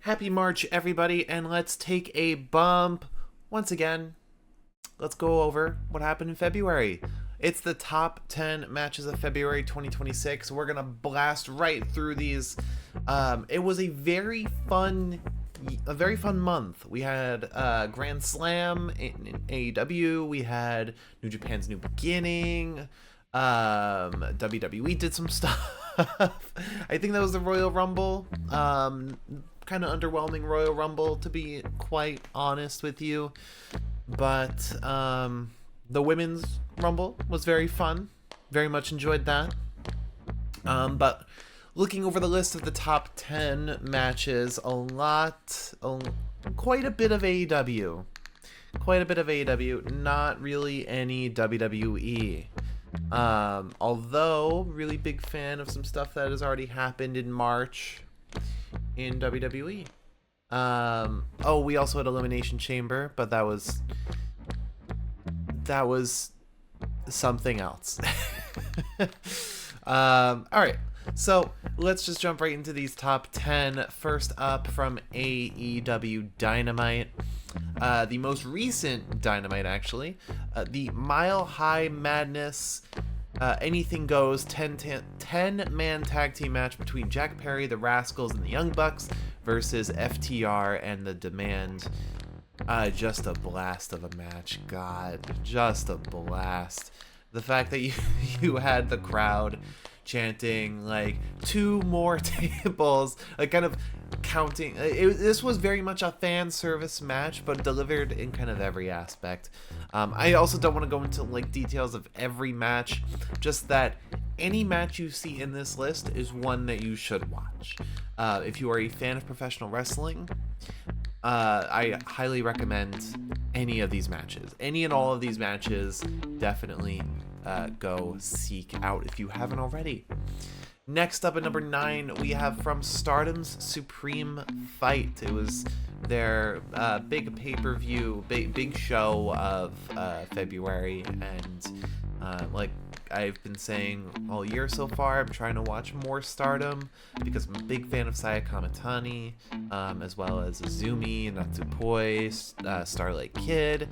Happy March, everybody, and let's take a bump. Once again, let's go over what happened in February. It's the top 10 matches of February 2026. We're going to blast right through these. It was a very fun month. We had Grand Slam in AEW. We had New Japan's New Beginning. WWE did some stuff. I think that was the Royal Rumble. Kind of underwhelming Royal Rumble, to be quite honest with you. But the Women's Rumble was very fun. Very much enjoyed that. But looking over the list of the top 10 matches, quite a bit of AEW. Quite a bit of AEW, not really any WWE. Although, really big fan of some stuff that has already happened in March in WWE. We also had Elimination Chamber, but that was something else. Alright, so let's just jump right into these top 10. First up from AEW Dynamite. The most recent Dynamite, actually. The Mile High Madness Anything Goes 10-man tag team match between Jack Perry, the Rascals, and the Young Bucks versus FTR and the Demand. Just a blast of a match. God, just a blast. The fact that you had the crowd chanting like 2 more tables, like kind of counting. This was very much a fan service match, but delivered in kind of every aspect. I also don't want to go into like details of every match, just that any match you see in this list is one that you should watch. If you are a fan of professional wrestling, I highly recommend any of these matches. Any and all of these matches, definitely go seek out if you haven't already. Next up at number 9, we have from Stardom's Supreme Fight. It was their big pay-per-view, big show of February, and like I've been saying all year so far, I'm trying to watch more Stardom because I'm a big fan of Saya Kamitani, as well as Azumi, Natsupoi, Starlight Kid,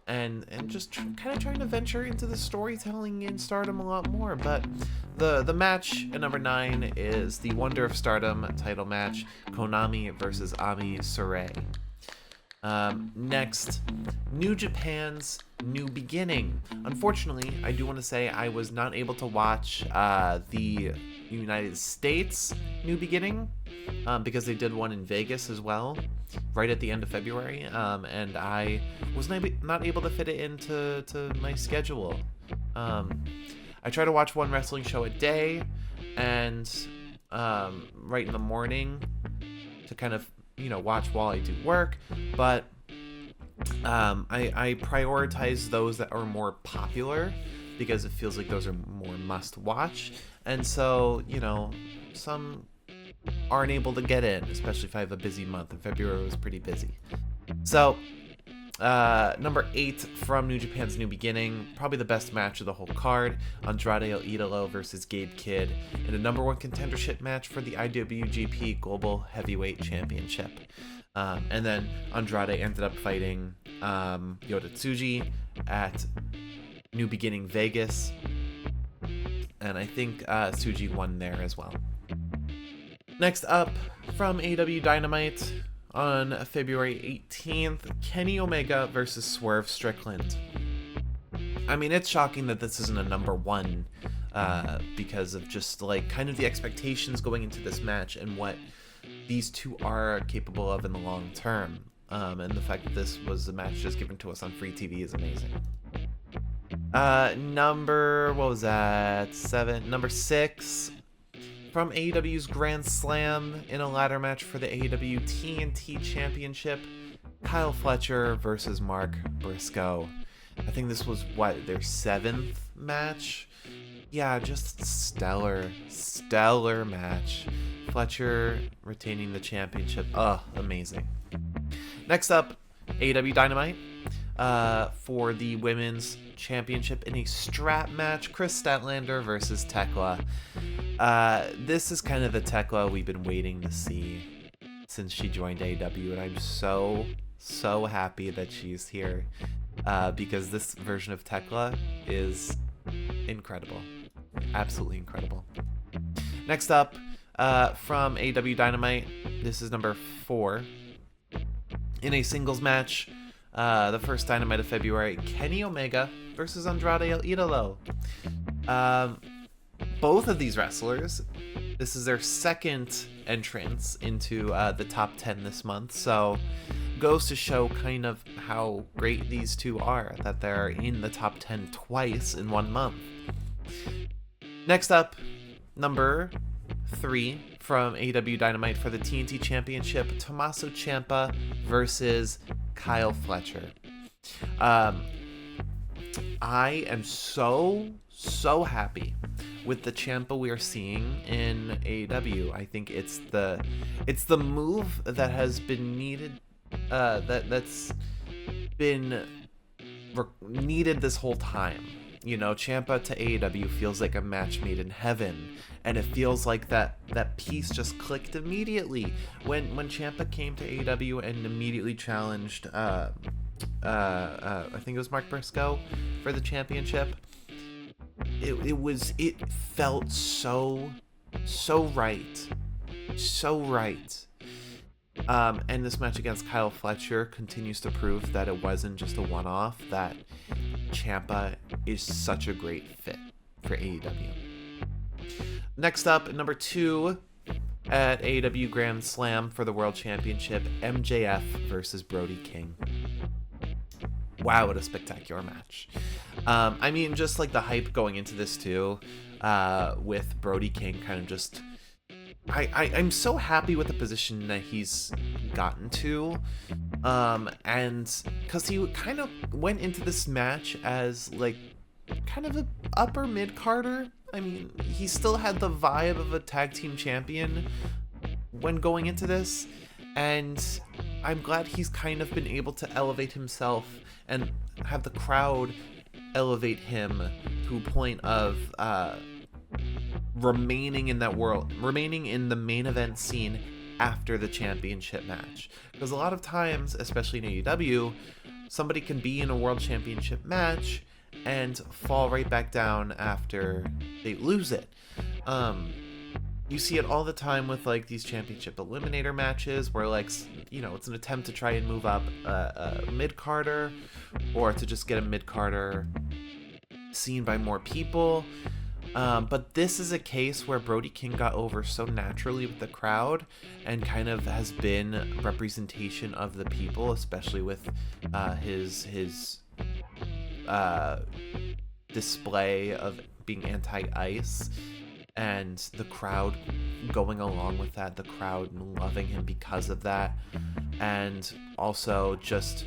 and just kind of trying to venture into the storytelling in Stardom a lot more. But the match at number 9 is the Wonder of Stardom title match, Konami versus Ami Sourei. Next, New Japan's New Beginning. Unfortunately, I do want to say I was not able to watch the United States New Beginning because they did one in Vegas as well, right at the end of February, and I was not able to fit it into my schedule. I try to watch one wrestling show a day, and right in the morning to kind of watch while I do work, but I prioritize those that are more popular because it feels like those are more must watch, and so some aren't able to get in, especially if I have a busy month, and February was pretty busy. So number 8 from New Japan's New Beginning, probably the best match of the whole card, Andrade El Idolo versus Gabe Kidd in a number 1 contendership match for the IWGP Global Heavyweight Championship. And then Andrade ended up fighting Yota Tsuji at New Beginning Vegas, and I think Tsuji won there as well. Next up from AEW Dynamite, on February 18th, Kenny Omega versus Swerve Strickland. I mean, it's shocking that this isn't a number 1 because of just like kind of the expectations going into this match and what these two are capable of in the long term. And the fact that this was a match just given to us on free TV is amazing. Number 6. From AEW's Grand Slam in a ladder match for the AEW TNT Championship, Kyle Fletcher versus Mark Briscoe. I think this was, their 7th match? Yeah, just stellar match. Fletcher retaining the championship. Amazing. Next up, AEW Dynamite. For the Women's Championship in a strap match, Chris Statlander versus Tekla. This is kind of the Tekla we've been waiting to see. since she joined AEW, and I'm so happy that she's here, because this version of Tekla is incredible, absolutely incredible. Next up, from AEW Dynamite, this is number 4 in a singles match. The first Dynamite of February, Kenny Omega versus Andrade El Idolo. Both of these wrestlers, this is their second entrance into the top 10 this month, so goes to show kind of how great these two are, that they're in the top 10 twice in 1 month. Next up, number 3 from AEW Dynamite for the TNT Championship, Tommaso Ciampa versus Kyle Fletcher. I am so happy with the Ciampa we are seeing in AEW. I think it's the move that has been needed, that's been needed this whole time. You know, Ciampa to AEW feels like a match made in heaven, and it feels like that piece just clicked immediately when Ciampa came to AEW and immediately challenged I think it was Mark Briscoe for the championship. It felt so right. And this match against Kyle Fletcher continues to prove that it wasn't just a one-off, that Ciampa is such a great fit for AEW. Next up, number 2 at AEW Grand Slam for the World Championship, MJF versus Brody King. Wow, what a spectacular match. I mean, just like the hype going into this too, with Brody King kind of just... I'm so happy with the position that he's gotten to, and because he kind of went into this match as like kind of an upper mid-carder. I mean, he still had the vibe of a tag team champion when going into this, and I'm glad he's kind of been able to elevate himself and have the crowd elevate him to a point of remaining in the main event scene after the championship match. Because a lot of times, especially in AEW, somebody can be in a world championship match and fall right back down after they lose it. You see it all the time with like these championship eliminator matches where, like, you know, it's an attempt to try and move up a mid-carder, or to just get a mid-carder seen by more people. But this is a case where Brody King got over so naturally with the crowd and kind of has been representation of the people, especially with his display of being anti-ice, and the crowd going along with that, the crowd loving him because of that, and also just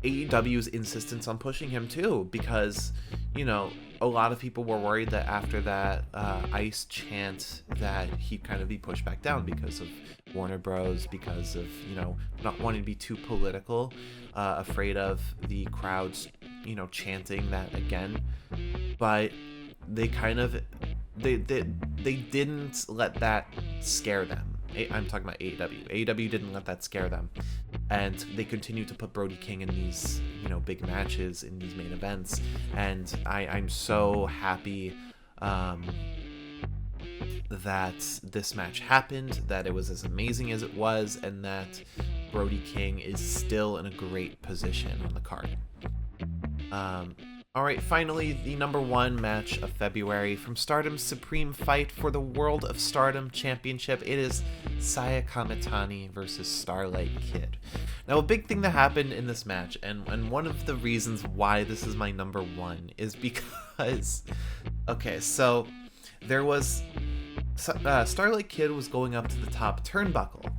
AEW's insistence on pushing him too, because, you know, a lot of people were worried that after that ice chant that he'd kind of be pushed back down because of Warner Bros, because of, you know, not wanting to be too political, afraid of the crowds, you know, chanting that again. But they kind of they didn't let that scare them. I'm talking about AEW. AEW didn't let that scare them, and they continue to put Brody King in these, you know, big matches, in these main events, and I'm so happy that this match happened, that it was as amazing as it was, and that Brody King is still in a great position on the card. Alright, finally, the number 1 match of February from Stardom's Supreme Fight for the World of Stardom Championship. It is Saya Kamitani versus Starlight Kid. Now, a big thing that happened in this match, and one of the reasons why this is my number 1, is because... Okay, so there was... Starlight Kid was going up to the top turnbuckle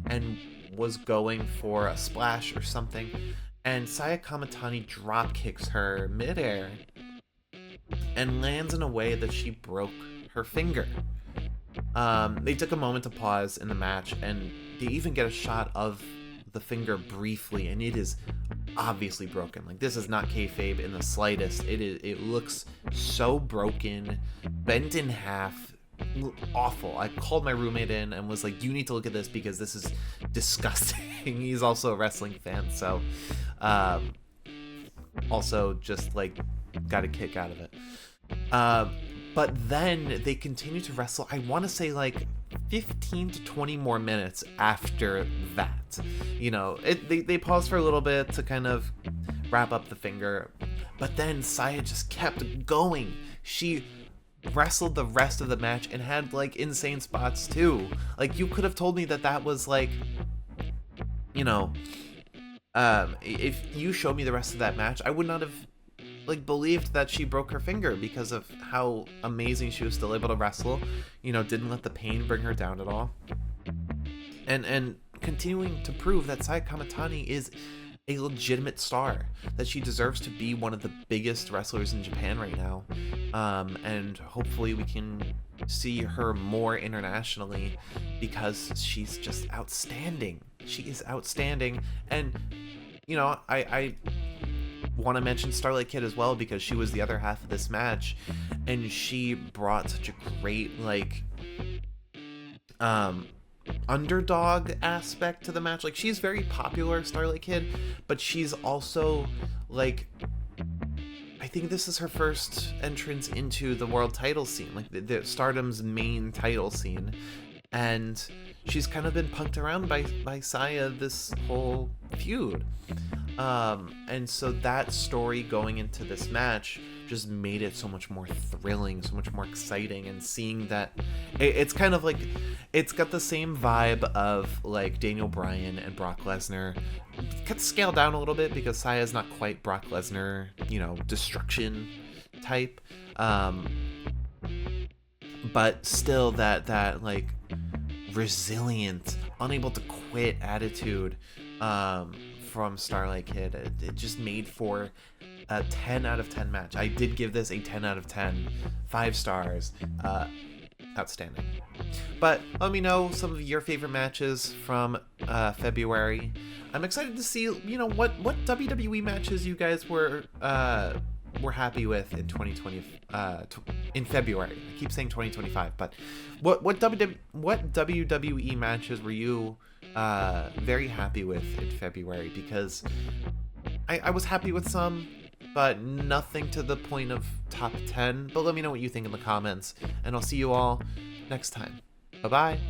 and was going for a splash or something, and Saya Kamitani drop kicks her midair and lands in a way that she broke her finger. They took a moment to pause in the match, and they even get a shot of the finger briefly, and it is obviously broken. Like, this is not kayfabe in the slightest. It looks so broken, bent in half, awful. I called my roommate in and was like, you need to look at this because this is disgusting. He's also a wrestling fan, so also just like got a kick out of it. But then they continue to wrestle, I want to say like 15 to 20 more minutes after that. You know, they paused for a little bit to kind of wrap up the finger, but then Saya just kept going. She wrestled the rest of the match and had like insane spots too. Like, you could have told me that was like, you know, if you showed me the rest of that match, I would not have like believed that she broke her finger because of how amazing she was still able to wrestle. You know, didn't let the pain bring her down at all, and continuing to prove that Saya Kamitani is a legitimate star, that she deserves to be one of the biggest wrestlers in Japan right now, and hopefully we can see her more internationally because she's just outstanding. She is outstanding. And you know, I want to mention Starlight Kid as well, because she was the other half of this match and she brought such a great like underdog aspect to the match. Like, she's very popular, Starlight Kid, but she's also like, I think this is her first entrance into the world title scene, like the Stardom's main title scene, and she's kind of been punked around by Saya this whole feud. And so that story going into this match just made it so much more thrilling, so much more exciting, and seeing that it's kind of like, it's got the same vibe of like Daniel Bryan and Brock Lesnar. Cut scaled down a little bit because Saya's not quite Brock Lesnar, you know, destruction type. But still that like resilient, unable to quit attitude from Starlight Kid. It just made for a 10 out of 10 match. I did give this a 10 out of 10, 5 stars. Outstanding. But let me know some of your favorite matches from February. I'm excited to see, you know, what WWE matches you guys were happy with in 2020, in February. I keep saying 2025, but what WWE matches were you very happy with in February? Because I was happy with some, but nothing to the point of top 10. But let me know what you think in the comments, and I'll see you all next time. Bye-bye.